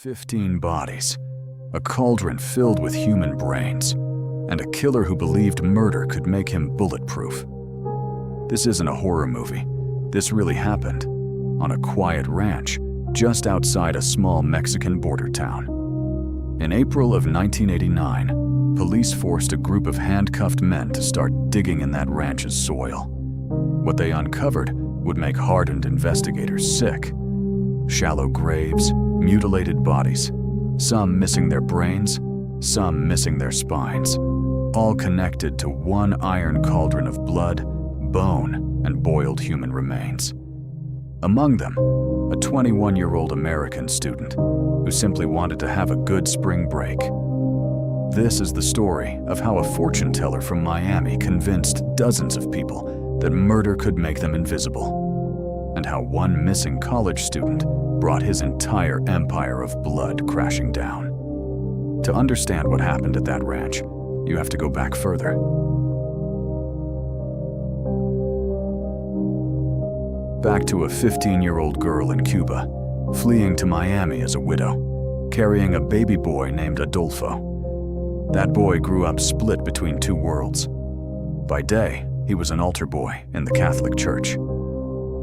15 bodies, a cauldron filled with human brains, and a killer who believed murder could make him bulletproof. This isn't a horror movie. This really happened on a quiet ranch just outside a small Mexican border town. In April of 1989, police forced a group of handcuffed men to start digging in that ranch's soil. What they uncovered would make hardened investigators sick. Shallow graves, mutilated bodies, some missing their brains, some missing their spines, all connected to one iron cauldron of blood, bone, and boiled human remains. Among them, a 21-year-old American student who simply wanted to have a good spring break. This is the story of how a fortune teller from Miami convinced dozens of people that murder could make them invisible, and how one missing college student brought his entire empire of blood crashing down. To understand what happened at that ranch, you have to go back further. Back to a 15-year-old girl in Cuba, fleeing to Miami as a widow, carrying a baby boy named Adolfo. That boy grew up split between two worlds. By day, he was an altar boy in the Catholic Church.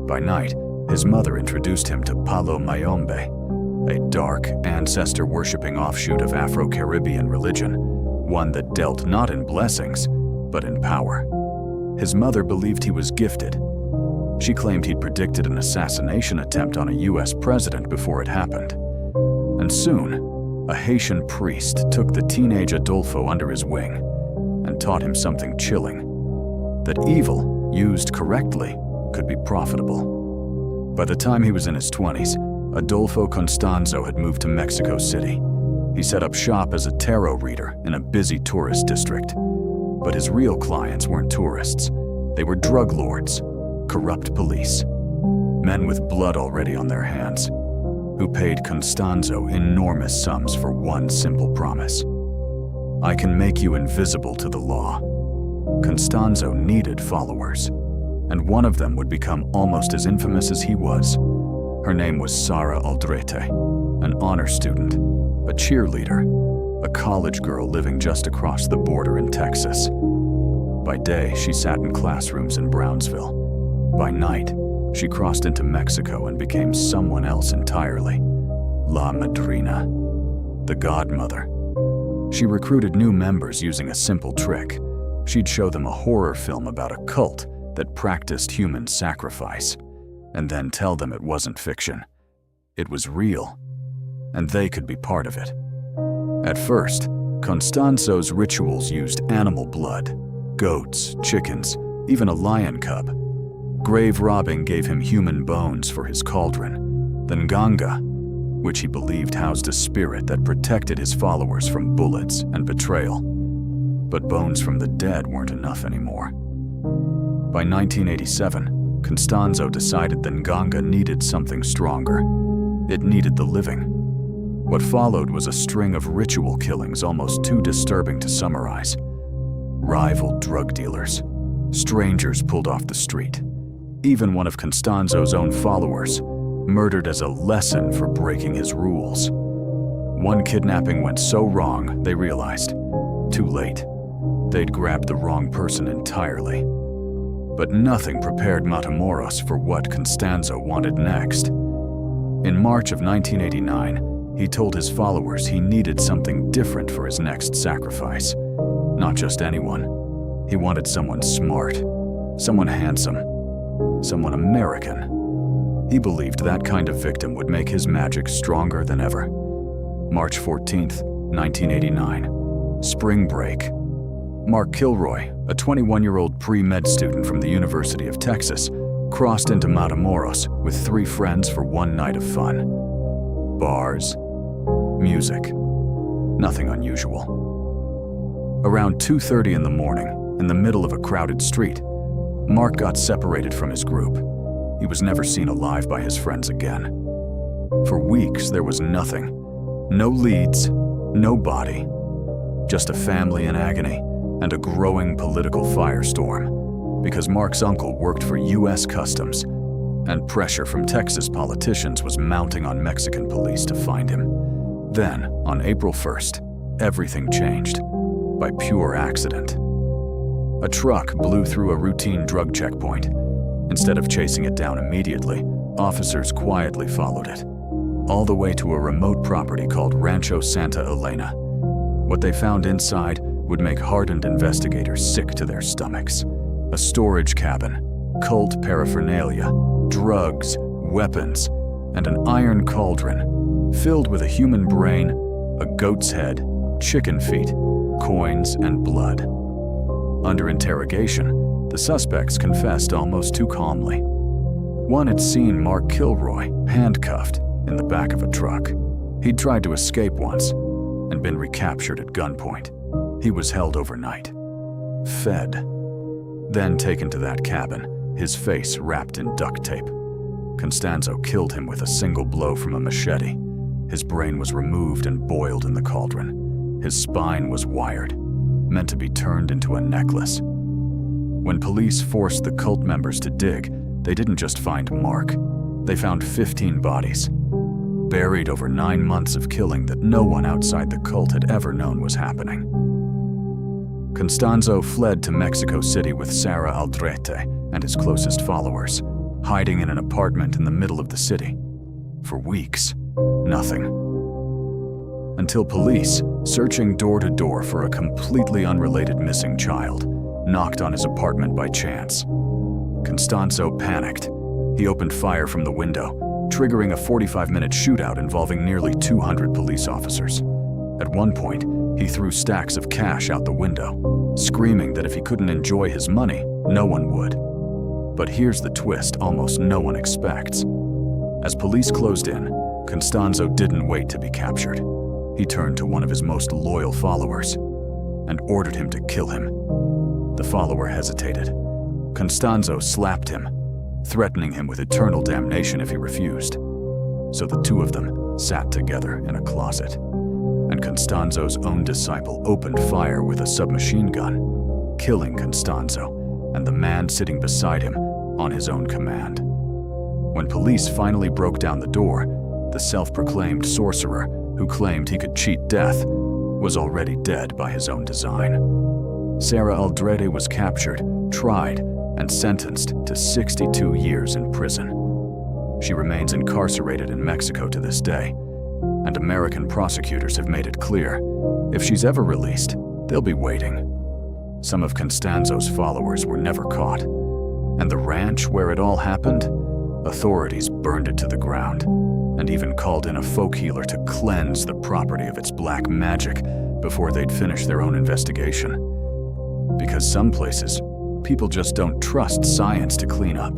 By night, his mother introduced him to Palo Mayombe, a dark, ancestor-worshipping offshoot of Afro-Caribbean religion, one that dealt not in blessings, but in power. His mother believed he was gifted. She claimed he'd predicted an assassination attempt on a US president before it happened. And soon, a Haitian priest took the teenage Adolfo under his wing and taught him something chilling: that evil, used correctly, could be profitable. By the time he was in his 20s, Adolfo Constanzo had moved to Mexico City. He set up shop as a tarot reader in a busy tourist district. But his real clients weren't tourists. They were drug lords, corrupt police, men with blood already on their hands, who paid Constanzo enormous sums for one simple promise: I can make you invisible to the law. Constanzo needed followers, and one of them would become almost as infamous as he was. Her name was Sara Aldrete, an honor student, a cheerleader, a college girl living just across the border in Texas. By day, she sat in classrooms in Brownsville. By night, she crossed into Mexico and became someone else entirely: La Madrina, the godmother. She recruited new members using a simple trick. She'd show them a horror film about a cult that practiced human sacrifice, and then tell them it wasn't fiction. It was real, and they could be part of it. At first, Constanzo's rituals used animal blood, goats, chickens, even a lion cub. Grave robbing gave him human bones for his cauldron, then Ganga, which he believed housed a spirit that protected his followers from bullets and betrayal. But bones from the dead weren't enough anymore. By 1987, Constanzo decided that Ganga needed something stronger. It needed the living. What followed was a string of ritual killings almost too disturbing to summarize. Rival drug dealers, strangers pulled off the street, even one of Constanzo's own followers, murdered as a lesson for breaking his rules. One kidnapping went so wrong, they realized, too late, they'd grabbed the wrong person entirely. But nothing prepared Matamoros for what Constanzo wanted next. In March of 1989, he told his followers he needed something different for his next sacrifice. Not just anyone. He wanted someone smart, someone handsome, someone American. He believed that kind of victim would make his magic stronger than ever. March 14th, 1989. Spring break. Mark Kilroy, a 21-year-old pre-med student from the University of Texas, crossed into Matamoros with 3 friends for one night of fun. Bars, music, nothing unusual. Around 2:30 in the morning, in the middle of a crowded street, Mark got separated from his group. He was never seen alive by his friends again. For weeks, there was nothing. No leads, no body. Just a family in agony and a growing political firestorm, because Mark's uncle worked for US Customs, and pressure from Texas politicians was mounting on Mexican police to find him. Then, on April 1st, everything changed, by pure accident. A truck blew through a routine drug checkpoint. Instead of chasing it down immediately, officers quietly followed it, all the way to a remote property called Rancho Santa Elena. What they found inside would make hardened investigators sick to their stomachs. A storage cabin, cult paraphernalia, drugs, weapons, and an iron cauldron filled with a human brain, a goat's head, chicken feet, coins, and blood. Under interrogation, the suspects confessed almost too calmly. One had seen Mark Kilroy handcuffed in the back of a truck. He'd tried to escape once and been recaptured at gunpoint. He was held overnight, fed, then taken to that cabin, his face wrapped in duct tape. Constanzo killed him with a single blow from a machete. His brain was removed and boiled in the cauldron. His spine was wired, meant to be turned into a necklace. When police forced the cult members to dig, they didn't just find Mark. They found 15 bodies, buried over 9 months of killing that no one outside the cult had ever known was happening. Constanzo fled to Mexico City with Sara Aldrete and his closest followers, hiding in an apartment in the middle of the city. For weeks, nothing. Until police, searching door to door for a completely unrelated missing child, knocked on his apartment by chance. Constanzo panicked. He opened fire from the window, triggering a 45-minute shootout involving nearly 200 police officers. At one point, he threw stacks of cash out the window, screaming that if he couldn't enjoy his money, no one would. But here's the twist almost no one expects. As police closed in, Constanzo didn't wait to be captured. He turned to one of his most loyal followers and ordered him to kill him. The follower hesitated. Constanzo slapped him, threatening him with eternal damnation if he refused. So the two of them sat together in a closet, and Constanzo's own disciple opened fire with a submachine gun, killing Constanzo and the man sitting beside him on his own command. When police finally broke down the door, the self-proclaimed sorcerer who claimed he could cheat death was already dead by his own design. Sara Aldrete was captured, tried, and sentenced to 62 years in prison. She remains incarcerated in Mexico to this day, and American prosecutors have made it clear, if she's ever released, they'll be waiting. Some of Constanzo's followers were never caught, and the ranch where it all happened, authorities burned it to the ground, and even called in a folk healer to cleanse the property of its black magic before they'd finish their own investigation. Because some places, people just don't trust science to clean up.